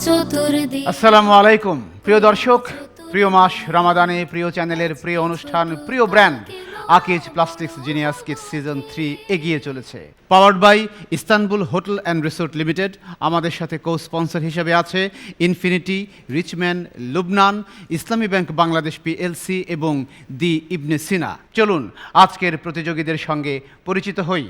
চতুর্দিক। আসসালামু আলাইকুম প্রিয় দর্শক, প্রিয় মাস রামাদানে, প্রিয় চ্যানেলের প্রিয় অনুষ্ঠান, প্রিয় brand Akij plastics genius kids season 3 এগিয়ে চলেছে। Powered by Istanbul hotel and resort limited. আমাদের সাথে কো স্পন্সর হিসেবে আছে infinity, Richman, Lubnan, Islami bank Bangladesh PLC এবং দি ইবনে সিনা। চলুন আজকের প্রতিযোগীদের সঙ্গে পরিচিত হই।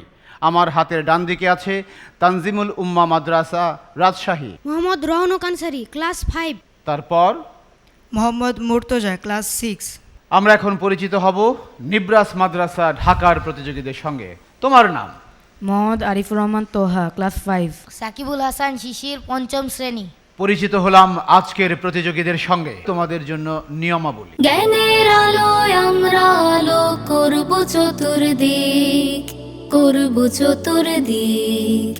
আমার হাতের ডান দিকে আছে তানজিমুল উম্মাহ মাদ্রাসা রাজশাহী, মোহাম্মদ রওনক আনসারি ক্লাস 5। তারপর মোহাম্মদ মুর্তজা ক্লাস 6। আমরা এখন পরিচিত হব নিব্রাস মাদ্রাসা ঢাকার প্রতিযোগীদের সঙ্গে। তোমার নাম? মোহাম্মদ আরিফুর রহমান তোহা ক্লাস 5। সাকিবুল হাসান শিশির 5ম শ্রেণী। পরিচিত হলাম আজকের প্রতিযোগীদের সঙ্গে। তোমাদের জন্য নিয়মাবলী। জ্ঞানের আলোয় আমরা আলো করব চতুর্দিক, করব চতুর্দিক।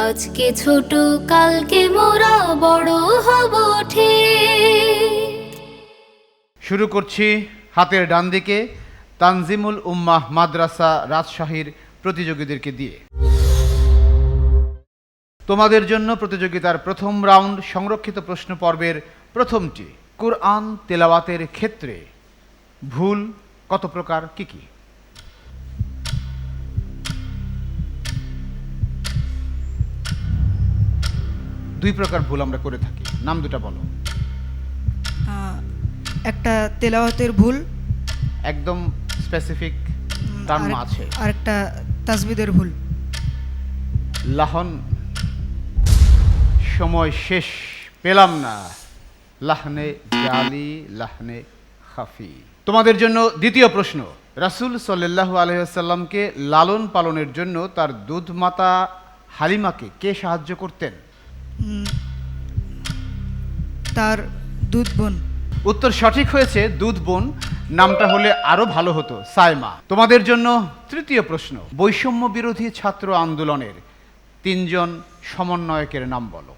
আজকে ছোট কালকে মোরা বড় হব ঠিক। শুরু করছি হাতের ডান দিকে তানজিমুল উম্মাহ মাদ্রাসা রাজশাহীর প্রতিযোগীদেরকে দিয়ে। তোমাদের জন্য প্রতিযোগিতার প্রথম রাউন্ড সংরক্ষিত প্রশ্ন পর্বের প্রথমটি। কুরআন তেলাওয়াতের ক্ষেত্রে ভুল কত প্রকার, কি কি? দুই প্রকার ভুল আমরা করে থাকি, নাম দুটা বলো। একটা তেলাওয়াতের ভুল, একদম স্পেসিফিক টার্ম আছে। আর একটা তাসবিদের ভুল। লাহন, সময় শেষ, পেলাম না। লাহনে জালি, লাহনে খাফি। তোমাদের জন্য দ্বিতীয় প্রশ্ন। রাসূল সাল্লাল্লাহু আলাইহি ওয়াসাল্লামকে লালন পালনের জন্য তার দুধ মাতা হালিমাকে কে সাহায্য করতেন? তার দুধ বোন। উত্তর সঠিক হয়েছে, দুধ বোন। নামটা হলে আরো ভালো হতো, সাইমা। তোমাদের জন্য তৃতীয় প্রশ্ন। বৈষম্য বিরোধী ছাত্র আন্দোলনের 3 জন সমন্বয়কের নাম বলো।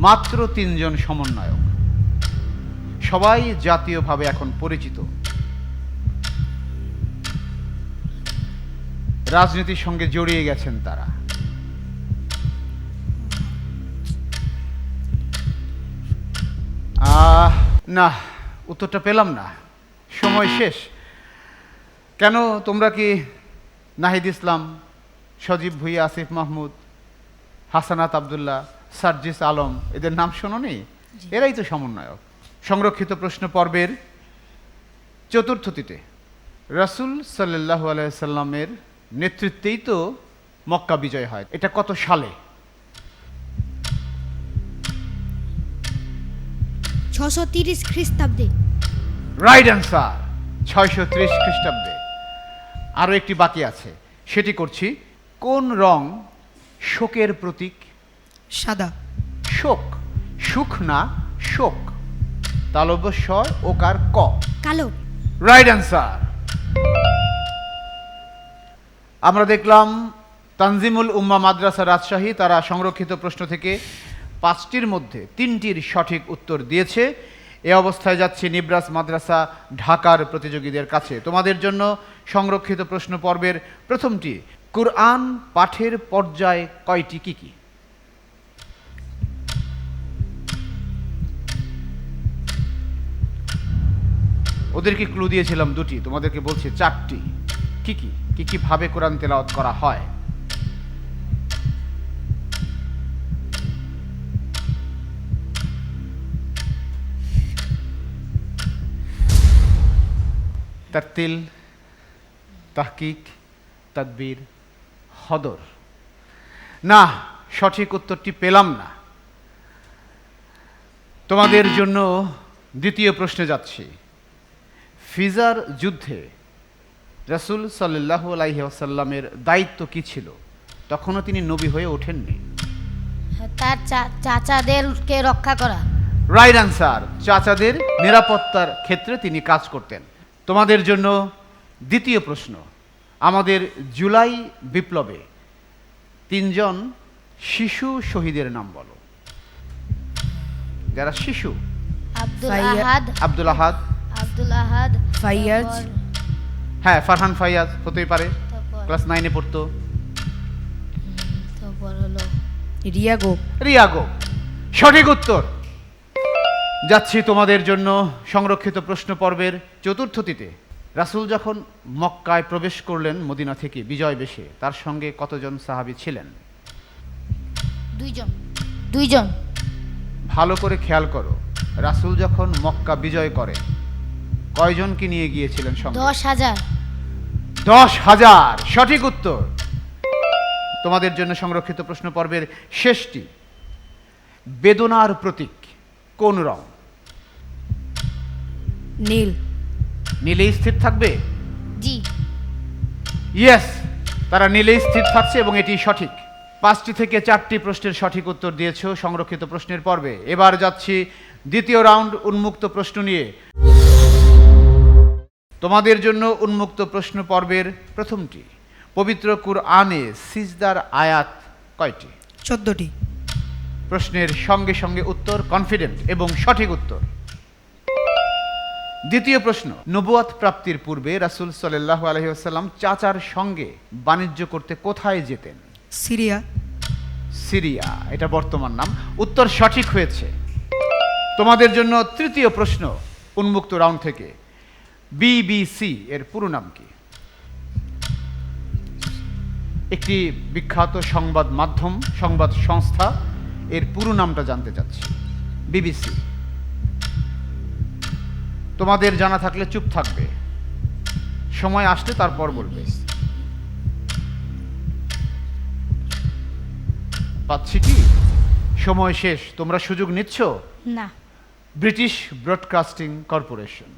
মাত্র 3 জন সমন্বয়ক, সবাই জাতীয়ভাবে এখন পরিচিত, রাজনীতির সঙ্গে জড়িয়ে গেছেন তারা। না, উত্তরটা পেলাম না, সময় শেষ। কেন, তোমরা কি নাহিদ ইসলাম, সজীব ভুঁইয়া, আসিফ মাহমুদ, হাসানাত আবদুল্লাহ, সার্জিস আলম এদের নাম শোনোনি? এরাই তো সমন্বয়ক। সংরক্ষিত প্রশ্ন পর্বের চতুর্থটিতে রাসূল সাল্লাল্লাহু আলাইহি সাল্লামের নেতৃত্বেই তো মক্কা বিজয় হয়। এটা কত সালে? 630 খ্রিস্টাব্দে। রাইট অ্যান্সার, 630 খ্রিস্টাব্দে। আরও একটি বাকি আছে, সেটি করছি। কোন রং শোকের প্রতীক? সাদা। শোক, সুখ না শোক। তালব্য শ ওকার ক। কালো। Right answer. আমরা দেখলাম তানজিমুল উম্মাহ মাদ্রাসা রাজশাহী তারা সংরক্ষিত প্রশ্ন থেকে 5টির মধ্যে 3টির সঠিক উত্তর দিয়েছে। এ অবস্থায় যাচ্ছি নিব্রাস মাদ্রাসা ঢাকার প্রতিযোগীদের কাছে। তোমাদের জন্য সংরক্ষিত প্রশ্ন পর্বের প্রথমটি। কুরআন পাঠের পর্যায় কয়টি, কি কি? ওদেরকে ক্লু দিয়েছিলাম 2টি, তোমাদেরকে বলছি 4টি। কি কি, কি কি ভাবে কোরআন তেলাওয়াত করা হয়? তারতিল, তাহকিক, তাদবীর, হদর। না, সঠিক উত্তরটি পেলাম না। তোমাদের জন্য দ্বিতীয় প্রশ্নে যাচ্ছি। ফিজার যুদ্ধে রাসূল সাল্লাল্লাহু আলাইহি ওয়াসাল্লামের দায়িত্ব কি ছিল? তখনও তিনি নবী হয়ে ওঠেননি। তার চাচাদেরকে রক্ষা করা। রাইট অ্যান্সার, চাচাদের নিরাপত্তার ক্ষেত্রে তিনি কাজ করতেন। তোমাদের জন্য দ্বিতীয় প্রশ্ন। আমাদের জুলাই বিপ্লবে 3 জন শিশু শহীদের নাম বলো। যারা শিশু। আব্দুল আহাদ, ফাইয়াজ। হ্যাঁ, ফারহান ফাইয়াজ হতেই পারে, ক্লাস 9-এ পড়তো। তারপর হলো রিয়াগো রিয়াগো সঠিক উত্তর। যাচ্ছি তোমাদের জন্য সংরক্ষিত প্রশ্ন পর্বের চতুর্থটিতে। রাসূল যখন মক্কায় প্রবেশ করলেন মদিনা থেকে বিজয় বেশে, তার সঙ্গে কতজন সাহাবী ছিলেন? দুইজন। ভালো করে খেয়াল করো, রাসূল যখন মক্কা বিজয় করেন কয়জনকে নিয়ে গিয়েছিলেন সঙ্গে? 10,000। 10,000 সঠিক উত্তর। তোমাদের জন্য সংরক্ষিত প্রশ্ন পর্বের শেষটি। বেদনার প্রতীক কোন রং? নীল নীলেই স্থির থাকবে? জি। ইয়েস, তারা নীলেই স্থির থাকছে এবং এটি সঠিক। 5টি থেকে 4টি প্রশ্নের সঠিক উত্তর দিয়েছো সংরক্ষিত প্রশ্নের পর্বে। এবার যাচ্ছি দ্বিতীয় রাউন্ড উন্মুক্ত প্রশ্ন নিয়ে। তোমাদের জন্য উন্মুক্ত প্রশ্ন পর্বের প্রথমটি। পবিত্র কুরআনে সিজদার আয়াত কয়টি? 14টি। প্রশ্নের সঙ্গে সঙ্গে উত্তর কনফিডেন্ট এবং সঠিক উত্তর। দ্বিতীয় প্রশ্ন। নবুয়ত প্রাপ্তির পূর্বে রাসূল সাল্লাল্লাহু আলাইহি ওয়াসাল্লাম চাচার সঙ্গে বাণিজ্য করতে কোথায় যেতেন? সিরিয়া। সিরিয়া, এটা বর্তমান নাম। উত্তর সঠিক হয়েছে। তোমাদের জন্য তৃতীয় প্রশ্ন উন্মুক্ত রাউন্ড থেকে। বিবিসি এর পুরো নাম কি? একটি বিখ্যাত সংবাদ মাধ্যম, সংবাদ সংস্থা, এর পুরো নামটা জানতে চাচ্ছি। বিবিসি। তোমাদের জানা থাকলে চুপ থাকবে, সময় আসলে তারপর বলবে। পাচ্ছি কি? সময় শেষ, তোমরা সুযোগ নিচ্ছ? না। British broadcasting corporation.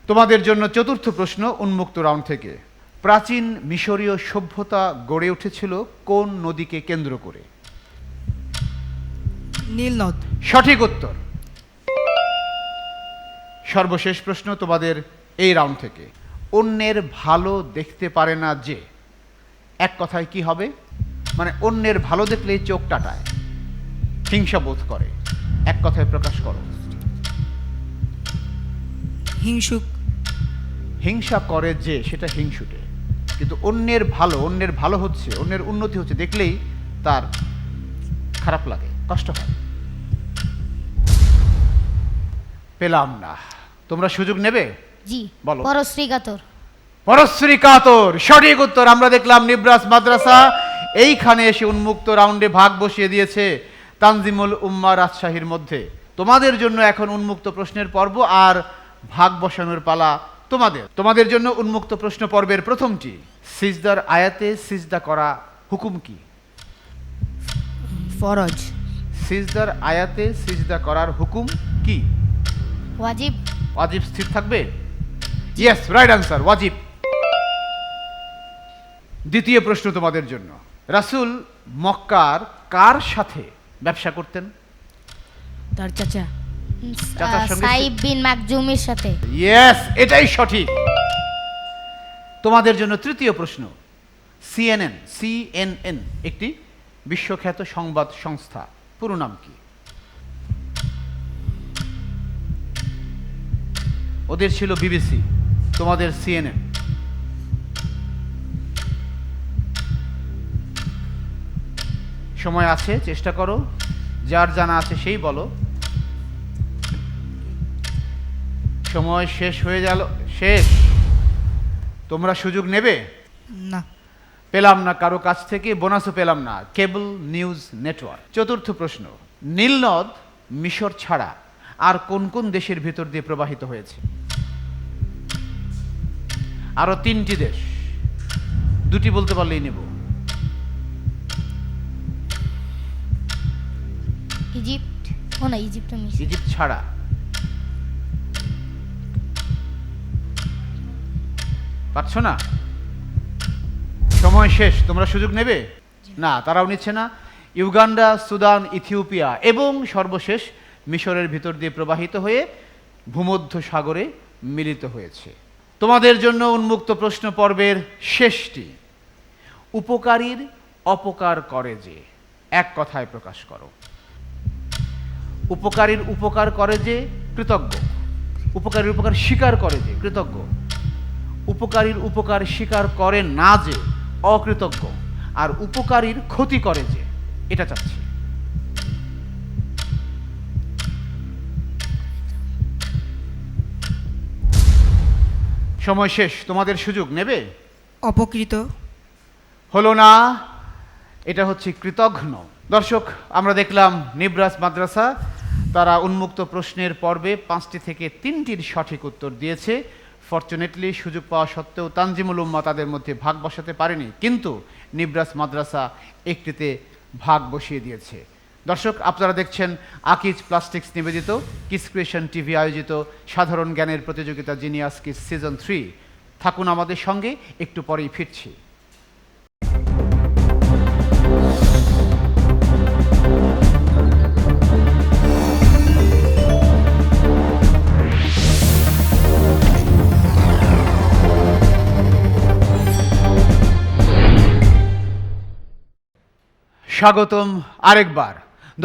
তোমাদের জন্য চতুর্থ প্রশ্ন উন্মুক্ত রাউন্ড থেকে। প্রাচীন মিশরীয় সভ্যতা গড়ে উঠেছিল কোন নদীকে কেন্দ্র করে? নীল নদ। সঠিক উত্তর। সর্বশেষ প্রশ্ন তোমাদের এই রাউন্ড থেকে। অন্যের ভালো দেখতে পারে না যে, এক কথায় কি হবে? মানে অন্যের ভালো দেখলেই চোখ টাটায়, হিংসা বোধ করে, এক কথায় প্রকাশ করো। হিংসুক। হিংসা করে যে, সেটা হিংসুটে। কিন্তু অন্যের ভালো হচ্ছে, অন্যের উন্নতি হচ্ছে দেখলেই তার খারাপ লাগে, কষ্ট হয়। পেলাম না, তোমরা সুযোগ নেবে? জি। বলো। পরশ্রী কাতর। পরশ্রী কাতর সঠিক উত্তর। আমরা দেখলাম নিব্রাস মাদ্রাসা এইখানে এসে উন্মুক্ত রাউন্ডে ভাগ বসিয়ে দিয়েছে তানজিমুল উম্মাহ রাজশাহীর মধ্যে। তোমাদের জন্য এখন উন্মুক্ত প্রশ্নের পর্ব, আর ভাগ বসানোর পালা তোমাদের। তোমাদের জন্য উন্মুক্ত প্রশ্ন পর্বের প্রথমটি। সিজদার আয়াতে সিজদা করা হুকুম কি? ফরজ সিজদার আয়াতে সিজদা করার হুকুম কি? ওয়াজিব। ওয়াজিব স্থির থাকবে? ইয়েস, রাইট আনসার, ওয়াজিব। দ্বিতীয় প্রশ্ন তোমাদের জন্য। রাসূল মক্কার কার সাথে ব্যবসা করতেন? তার চাচা চাচার সঙ্গে সাইব বিন মাকজুমের সাথে। ইয়েস, এটাই সঠিক। তোমাদের জন্য তৃতীয় প্রশ্ন। সিএনএন একটি বিশ্বখ্যাত সংবাদ সংস্থা, পুরো নাম কি? ওদের ছিল বিবিসি, তোমাদের সিএনএন। সময় আছে, চেষ্টা করো, যার জানা আছে সেই বলো। সময় শেষ হয়ে গেল, শেষ। তোমরা সুযোগ নেবে? না। পেলাম না কারো কাছ থেকে, বোনাসও পেলাম না। কেবল নিউজ নেটওয়ার্ক। চতুর্থ প্রশ্ন। নীল নদ মিশর ছাড়া আর কোন কোন দেশের ভিতর দিয়ে প্রবাহিত হয়েছে? আরো 3টি দেশ, 2টি বলতে পারলেই নেব। ইজিপ্ট। ও না, ইজিপ্ট মিশর। ইজিপ্ট ছাড়া। পারছো না? সময় শেষ, তোমরা সুযোগ নেবে? না, তারাও নিচ্ছে না। ইউগান্ডা, সুদান, ইথিওপিয়া এবং সর্বশেষ মিশরের ভিতর দিয়ে প্রবাহিত হয়ে ভূমধ্য সাগরে মিলিত হয়েছে। তোমাদের জন্য উন্মুক্ত প্রশ্ন পর্বের শেষটি। উপকারীর অপকার করে যে, এক কথায় প্রকাশ করো। উপকারীর উপকার করে যে কৃতজ্ঞ, উপকারীর উপকার স্বীকার করে যে কৃতজ্ঞ, উপকারীর উপকার স্বীকার করে না যে অকৃতজ্ঞ, আর উপকারীর ক্ষতি করে যে, এটা চাচ্ছি। সময় শেষ, তোমাদের সুযোগ নেবে? অপকৃত। হলো না, এটা হচ্ছে কৃতঘ্ন। দর্শক, আমরা দেখলাম নিব্রাস মাদ্রাসা তারা উন্মুক্ত প্রশ্নের পর্বে 5টি থেকে 3টির সঠিক উত্তর দিয়েছে। ফরচুনেটলি সুযোগ পাওয়া সত্ত্বেও তানজিমুল উম্মাহ তাদের মধ্যে ভাগ বসাতে পারেনি, কিন্তু নিব্রাস মাদ্রাসা একটিতে ভাগ বসিয়ে দিয়েছে। দর্শক, আপনারা দেখছেন আকিজ প্লাস্টিক্স নিবেদিত কিডস ক্রিয়েশন টিভি আয়োজিত সাধারণ জ্ঞানের প্রতিযোগিতা জিনিয়াস কিডস সিজন 3। থাকুন আমাদের সঙ্গে, একটু পরেই ফিরছি। স্বাগতম আরেকবার।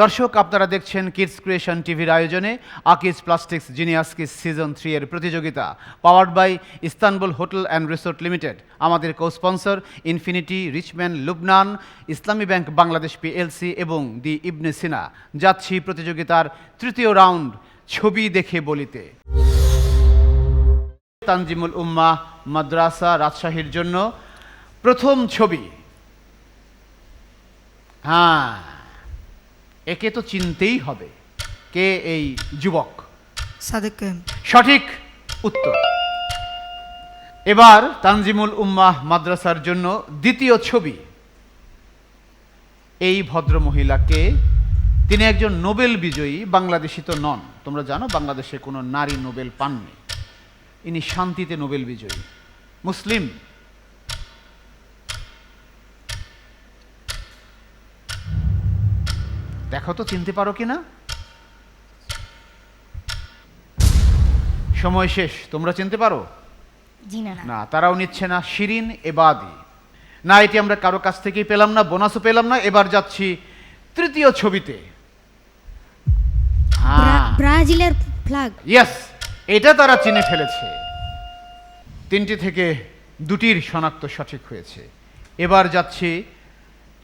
দর্শক, আপনারা দেখছেন কিডস ক্রিয়েশন টিভির আয়োজনে Akij plastics genius kids season 3 এর প্রতিযোগিতা, powered by Istanbul hotel and resort limited. আমাদের co sponsor Infinity, Richman, Lubnan, Islami bank Bangladesh PLC এবং দি ইবনে সিনা। যাচ্ছি প্রতিযোগিতার তৃতীয় রাউন্ড, ছবি দেখে বলিতে। তানজিমুল উম্মাহ মাদ্রাসা রাজশাহীর জন্য প্রথম ছবি। হ্যাঁ, একে তো চিনতেই হবে। কে এই যুবক? সাদেক কায়েম। সঠিক উত্তর। এবার তানজিমুল উম্মাহ মাদ্রাসার জন্য দ্বিতীয় ছবি। এই ভদ্র মহিলাকে, তিনি একজন নোবেল বিজয়ী, বাংলাদেশি তো নন। তোমরা জানো বাংলাদেশে কোনো নারী নোবেল পাননি। ইনি শান্তিতে নোবেল বিজয়ী, মুসলিম। দেখো তো চিনতে পারো কিনা। সময় শেষ, তোমরা চিনতে পারো? জি না। না, তারাও নিচ্ছে না। শিরিন এবাদি। না, এটি আমরা কারো কাছ থেকেই পেলাম না, বোনাসও পেলাম না। এবার যাচ্ছি তৃতীয় ছবিতে। ব্রাজিলের ফ্ল্যাগ। ইয়েস, এটা তারা চিনে ফেলেছে। 3টি থেকে 2টির শনাক্ত সঠিক হয়েছে। এবার যাচ্ছি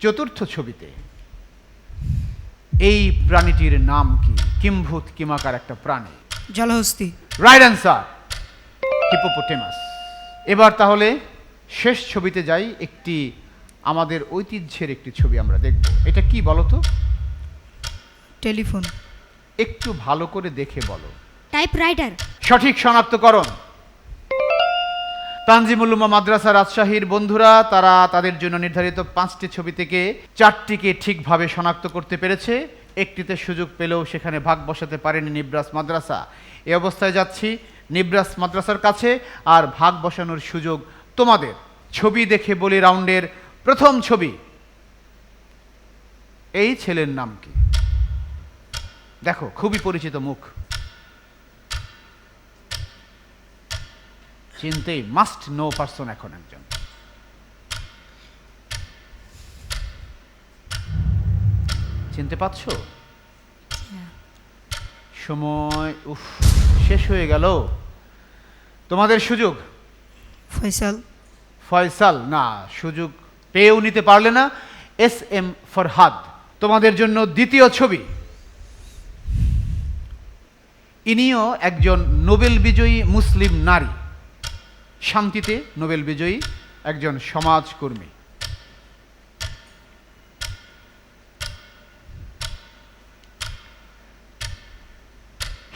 চতুর্থ ছবিতে। এই প্রাণীটির নাম কি? কিম্ভূত কিমাকার একটা প্রাণী। জলহস্তি। Right answer, hippopotamus. এবার তাহলে শেষ ছবিতে যাই। একটি আমাদের ঐতিহ্যের একটি ছবি আমরা দেখব। এটা কি বলো তো? টেলিফোন। একটু ভালো করে দেখে বলো। টাইপরাইটার। সঠিক শনাক্তকরণ। তানজিমুল উম্মাহ মাদ্রাসা রাজশাহীর বন্ধুরা তারা তাদের জন্য নির্ধারিত 5টি ছবি থেকে 4টিকে ঠিকভাবে শনাক্ত করতে পেরেছে। একটিতে সুযোগ পেলেও সেখানে ভাগ বসাতে পারেনি নিব্রাস মাদ্রাসা। এই অবস্থায় যাচ্ছি নিব্রাস মাদ্রাসার কাছে, আর ভাগ বসানোর সুযোগ তোমাদের। ছবি দেখে বলি রাউন্ডের প্রথম ছবি। এই ছেলের নাম কি? দেখো, খুবই পরিচিত মুখ, চিনতেই মাস্ট নো পারসন এখন একজন। চিনতে পাচ্ছ? সময় শেষ হয়ে গেল। তোমাদের সুযোগ। ফয়সাল। ফয়সাল না, সুযোগ পেয়েও নিতে পারলে না। SM ফরহাদ। তোমাদের জন্য দ্বিতীয় ছবি। ইনিও একজন নোবেল বিজয়ী মুসলিম নারী, শান্তিতে নোবেল বিজয়ী একজন সমাজকর্মী।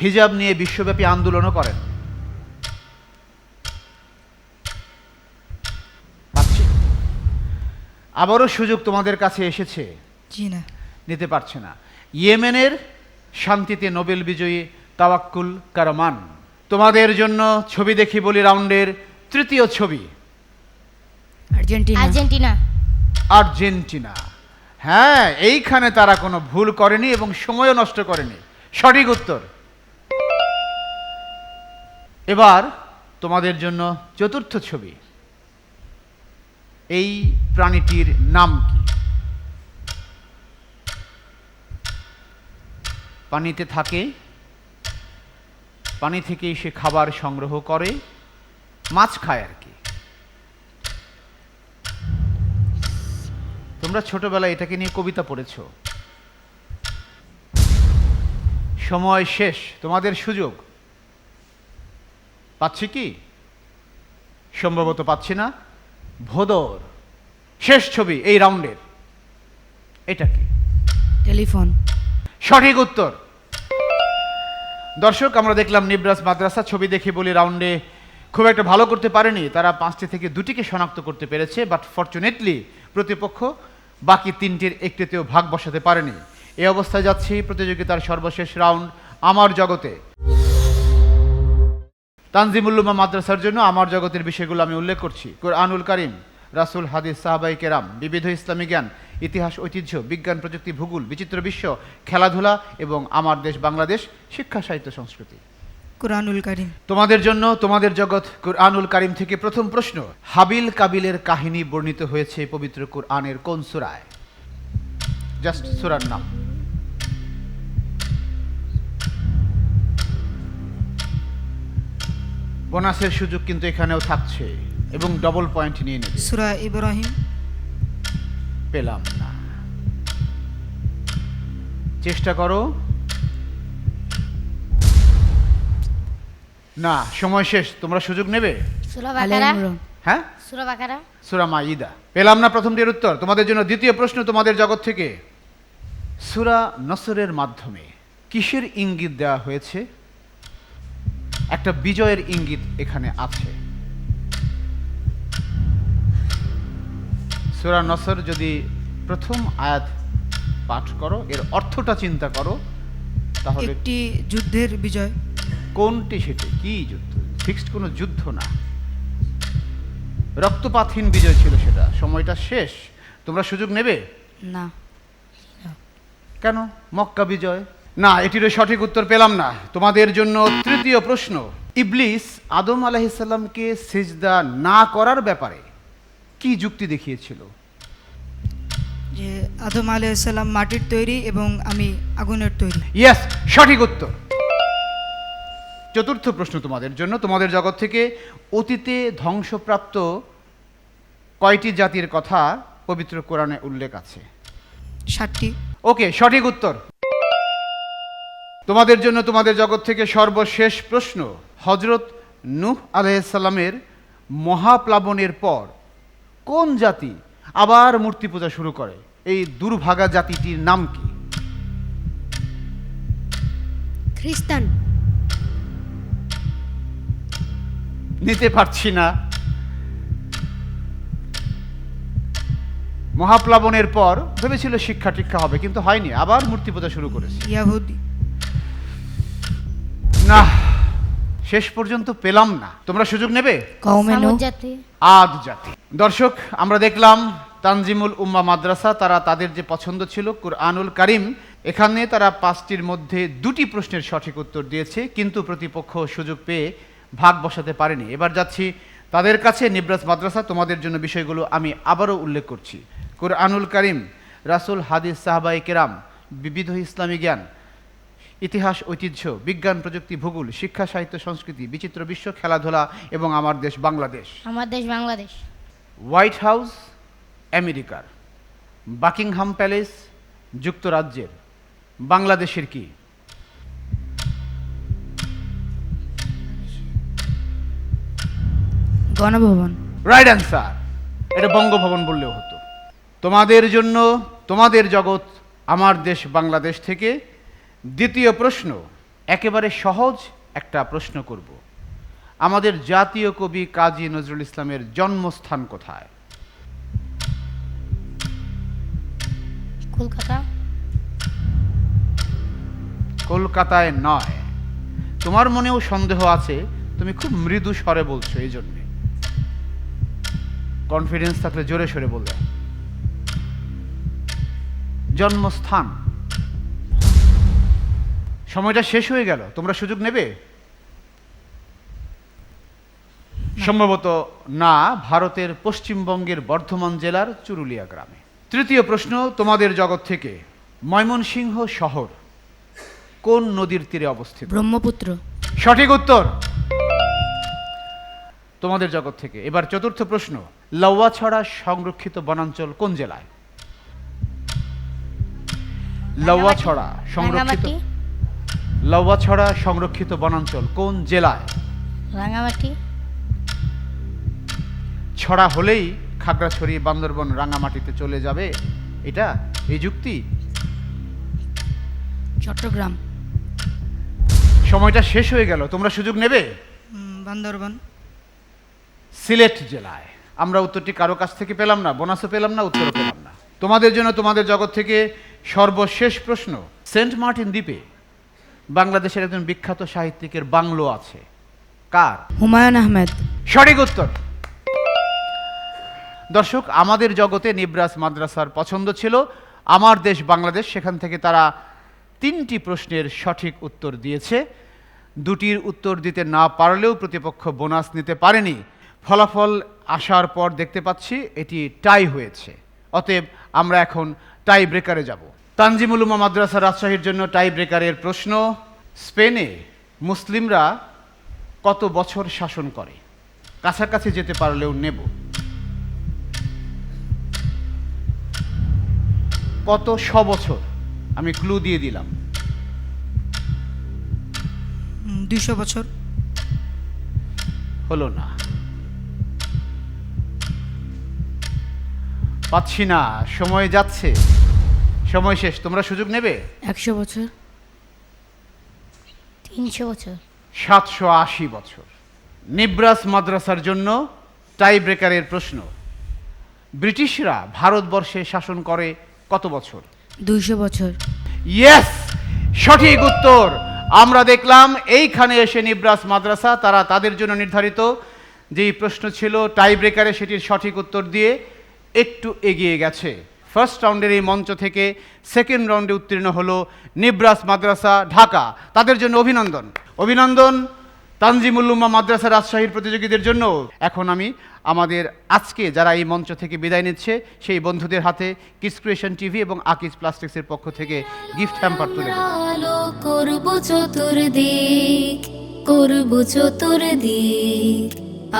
হিজাব নিয়ে বিশ্বব্যাপী আন্দোলনও করেন। পাচ্ছি? আবারও সুযোগ তোমাদের কাছে এসেছে। জি না। নিতে পারছে না। ইয়েমেনের শান্তিতে নোবেল বিজয়ী তাওয়াক্কুল কারমান। তোমাদের জন্য ছবি দেখি বলি রাউন্ডের তৃতীয় ছবি। আর্জেন্টিনা। আর্জেন্টিনা। আর্জেন্টিনা। হ্যাঁ, এইখানে তারা কোনো ভুল করেনি এবং সময়ও নষ্ট করেনি। সঠিক উত্তর। এবার তোমাদের জন্য চতুর্থ ছবি। এই প্রাণীটির নাম কি? পানিতে থাকে, পানি থেকেই সে খাবার সংগ্রহ করে, মাছ খায় আর কি। তোমরা ছোটবেলায় এটাকে নিয়ে কবিতা পড়েছো। সময় শেষ, তোমাদের সুযোগ। পাচ্ছি কি? সম্ভবত পাচ্ছি না। ভোদর, শেষ ছবি এই রাউন্ডের, এটা কি? টেলিফোন। সঠিক উত্তর। দর্শক, আমরা দেখলাম নিব্রাস মাদ্রাসা ছবি দেখে বলি রাউন্ডে খুব একটা ভালো করতে পারেনি, তারা 5টি থেকে 2টিকে শনাক্ত করতে পেরেছে, বাট ফরচুনেটলি প্রতিপক্ষ বাকি 3টির একটিতেও ভাগ বসাতে পারেনি। এই অবস্থায় যাচ্ছি প্রতিযোগিতার সর্বশেষ রাউন্ড, আমার জগতে। তানজিমুল উম্মাহ মাদ্রাসার জন্য আমার জগতের বিষয়গুলো আমি উল্লেখ করছি। কুরআনুল কারীম, রাসূল, হাদিস, সাহাবায়ে কেরাম, বিবিধ ইসলামী জ্ঞান, ইতিহাস, ঐতিহ্য, বিজ্ঞান, প্রযুক্তি, ভূগোল, বিচিত্র বিশ্ব, খেলাধুলা এবং আমার দেশ বাংলাদেশ, শিক্ষা, সাহিত্য, সংস্কৃতি। কুরআনুল কারীম। তোমাদের জন্য তোমাদের জগৎ কুরআনুল কারীম থেকে প্রথম প্রশ্ন। হাবিল কাবিলের কাহিনী বর্ণিত হয়েছে পবিত্র কুরআনের কোন সূরায়? জাস্ট সূরার নাম। বোনাসের সুযোগ কিন্তু এখানেও থাকছে এবং ডবল পয়েন্ট নিয়ে নেবে। সূরা ইব্রাহিম। পেলাম না, চেষ্টা করো। না, সময় শেষ, তোমরা সুযোগ নেবে। সূরা আলে বাকারা। ইমরান। হ্যাঁ, সূরা বাকারা। সূরা মাইদা। পেলাম না প্রথমটির উত্তর। তোমাদের জন্য দ্বিতীয় প্রশ্ন তোমাদের জগৎ থেকে। সূরা নসরের মাধ্যমে কিসের ইঙ্গিত দেওয়া হয়েছে? একটা বিজয়ের ইঙ্গিত এখানে আছে। সূরা নসর যদি প্রথম আয়াত পাঠ করো, এর অর্থটা চিন্তা করো, তাহলে একটি যুদ্ধের বিজয়। কোনটি সেটি? কি যুদ্ধ? ফিক্সড কোনো যুদ্ধ না, রক্তপাতহীন বিজয় ছিল সেটা। সময়টা শেষ, তোমরা সুযোগ নেবে না। কেন? মক্কা বিজয় না, এটিরও সঠিক উত্তর পেলাম না। তোমাদের জন্য তৃতীয় প্রশ্ন। ইবলিস আদম আলাইহিসসালামকে সিজদা না করার ব্যাপারে কি যুক্তি দেখিয়েছিল? যে আদম আলাইহিস সালাম মাটির তৈরি এবং আমি আগুনের তৈরি। ইয়েস, সঠিক উত্তর। চতুর্থ প্রশ্ন তোমাদের জন্য তোমাদের জগৎ থেকে। অতীতে ধ্বংসপ্রাপ্ত কয়টি জাতির কথা পবিত্র কোরআনে উল্লেখ আছে? 7টি। ওকে, সঠিক উত্তর। তোমাদের জন্য তোমাদের জগৎ থেকে সর্বশেষ প্রশ্ন। হযরত নূহ আলাইহিস সালামের মহাপ্লাবনের পর কোন জাতি আবার মূর্তি পূজা শুরু করে? এই দুর্ভাগা জাতিটির নাম কি? খ্রিস্টান। নিতে পারছি না। মহাপ্লাবনের পর ভেবেছিল শিক্ষা টিক্ষা হবে, কিন্তু হয়নি, আবার মূর্তি পূজা শুরু করেছে। ইয়াহুদি। না, শেষ পর্যন্ত পেলাম না। তোমরা সুযোগ নেবে? কওমে নূহ। সামুদ জাতি। আদ জাতি। দর্শক, আমরা দেখলাম তানজিমুল উম্মাহ মাদ্রাসা, তারা তাদের যে পছন্দ ছিল কুরআনুল কারীম, এখানে তারা 5টির মধ্যে 2টি প্রশ্নের সঠিক উত্তর দিয়েছে, কিন্তু প্রতিপক্ষ সুযোগ পেয়ে ভাগ বসাতে পারেনি। এবার যাচ্ছি তাদের কাছে। নিব্রাস মাদ্রাসা, তোমাদের জন্য বিষয়গুলো আমি আবারও উল্লেখ করছি। কুরআনুল কারীম, রাসূল, হাদিস, সাহাবায়ে কেরাম, বিবিধ ইসলামী জ্ঞান, ইতিহাস, ঐতিহ্য, বিজ্ঞান, প্রযুক্তি, ভূগোল, শিক্ষা, সাহিত্য, সংস্কৃতি, বিচিত্র বিশ্ব, খেলাধুলা এবং আমার দেশ বাংলাদেশ। আমার দেশ বাংলাদেশ। হোয়াইট হাউস আমেরিকার, বাকিংহাম প্যালেস যুক্তরাজ্যের, বাংলাদেশের কি? গণভবন। Right answer. এটা বঙ্গভবন বললেও হতো। তোমাদের জন্য তোমাদের জগৎ আমার দেশ বাংলাদেশ থেকে দ্বিতীয় প্রশ্ন। একেবারে সহজ একটা প্রশ্ন করব। আমাদের জাতীয় কবি কাজী নজরুল ইসলামের জন্মস্থান কোথায়? কলকাতা। কলকাতায় নয়। তোমার মনেও সন্দেহ আছে, তুমি খুব মৃদু স্বরে বলছো, এই জন্যে। কনফিডেন্স থাকলে জোরে সরে বলবে। জন্মস্থান। সময়টা শেষ হয়ে গেল, তোমরা সুযোগ নেবে? সম্ভবত না, ভারতের পশ্চিমবঙ্গের বর্ধমান জেলার চুরুলিয়া গ্রামে। তৃতীয় প্রশ্ন তোমাদের জগৎ থেকে। ময়মনসিংহ শহর কোন নদীর তীরে অবস্থিত? ব্রহ্মপুত্র। সঠিক উত্তর তোমাদের জগৎ থেকে। এবার চতুর্থ প্রশ্ন। লাউয়াছড়া সংরক্ষিত বনাঞ্চল কোন জেলায়? লাউয়াছড়া সংরক্ষিত রাঙামাটি। লাউয়াছড়া সংরক্ষিত বনাঞ্চল কোন জেলায়? রাঙামাটি। ছড়া হলেই খাগড়াছড়ি, বান্দরবন, রাঙামাটিতে চলে যাবে, এটা এই যুক্তি? চট্টগ্রাম। সময়টা শেষ হয়ে গেল, তোমরা সুযোগ নেবে। বান্দরবান। সিলেট জেলায়। আমরা উত্তরটি কারো কাছ থেকে পেলাম না, বোনাসও পেলাম না, উত্তরও পেলাম না। তোমাদের জন্য তোমাদের জগৎ থেকে সর্বশেষ প্রশ্ন। সেন্ট মার্টিন দ্বীপে বাংলাদেশের একজন বিখ্যাত সাহিত্যিকের বাংলো আছে, কার? হুমায়ুন আহমেদ। সঠিক উত্তর। দর্শক, আমাদের জগতে নিব্রাস মাদ্রাসার পছন্দ ছিল আমার দেশ বাংলাদেশ, সেখান থেকে তারা 3টি প্রশ্নের সঠিক উত্তর দিয়েছে। 2টির উত্তর দিতে না পারলেও প্রতিপক্ষ বোনাস নিতে পারেনি। ফলাফল আসার পর দেখতে পাচ্ছি এটি টাই হয়েছে, অতএব আমরা এখন টাই ব্রেকারে যাব। তানজিমুল উম্মাহ মাদ্রাসা রাজশাহীর জন্য টাই ব্রেকারের প্রশ্ন। স্পেনে মুসলিমরা কত বছর শাসন করে? কাছাকাছি যেতে পারলেও নেব। কত বছর? আমি ক্লু দিয়ে দিলাম। 200 বছর। হলো না, পাচ্ছি না, সময় যাচ্ছে, সময় শেষ। তোমরা সুযোগ নেবে। 100 বছর। 300 বছর। 780 বছর। নিব্রাস মাদ্রাসার জন্য টাই ব্রেকারের প্রশ্ন। ব্রিটিশরা ভারতবর্ষে শাসন করে কত বছর? 200 বছর। ইয়েস, সঠিক উত্তর। আমরা দেখলাম এইখানে এসে নিব্রাস মাদ্রাসা তারা তাদের জন্য নির্ধারিত যেই প্রশ্ন ছিল টাই ব্রেকারে সেটির সঠিক উত্তর দিয়ে একটু এগিয়ে গেছে। ফার্স্ট রাউন্ডের এই মঞ্চ থেকে সেকেন্ড রাউন্ডে উত্তীর্ণ হলো নিব্রাস মাদ্রাসা ঢাকা। তাদের জন্য অভিনন্দন। অভিনন্দন তানজিমুল উম্মাহ মাদ্রাসা রাজশাহীর প্রতিযোগীদের জন্য। এখন আমি আমাদের আজকে যারা এই মঞ্চ থেকে বিদায় নিচ্ছে সেই বন্ধুদের হাতে কিডস ক্রিয়েশন টিভি এবং আকিজ প্লাস্টিক্সের পক্ষ থেকে গিফট হ্যাম্পার তুলে দেব। আলো করব চতুর্দিক, করব চতুর্দিক,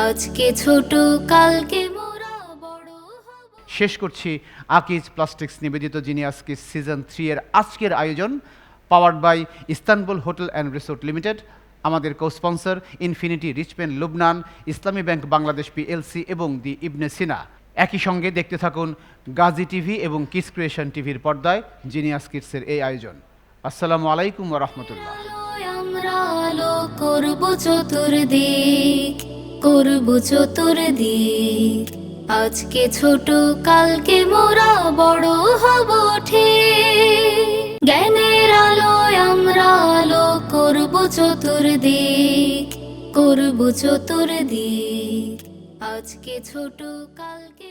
আজকে ছোট কালকে মোরা বড় হব। শেষ করছি আকিজ প্লাস্টিক্স নিবেদিত জিনিয়াস কিডস সিজন 3 এর আজকের আয়োজন, powered by Istanbul hotel and resort limited. আমাদের co sponsor infinity রিচপেন Lubnan, Islami bank Bangladesh PLC এবং দি ইবনে সিনা। একই সঙ্গে দেখতে থাকুন গাজী টিভি এবং কিডস ক্রিয়েশন টিভির পর্দায় জিনিয়াস কিডসের এই আয়োজন। আসসালামু আলাইকুম ওয়া রাহমাতুল্লাহ। আলোয় আমরা আলো করব চতুর্দিক, করব চতুর্দিক, আজকে ছোট কালকে মোরা বড় হব ঠিক। জ্ঞানের আলোয় আমরা আলো করব চতুর্দিক, করব চতুর্দিক, আজকে ছোট কালকে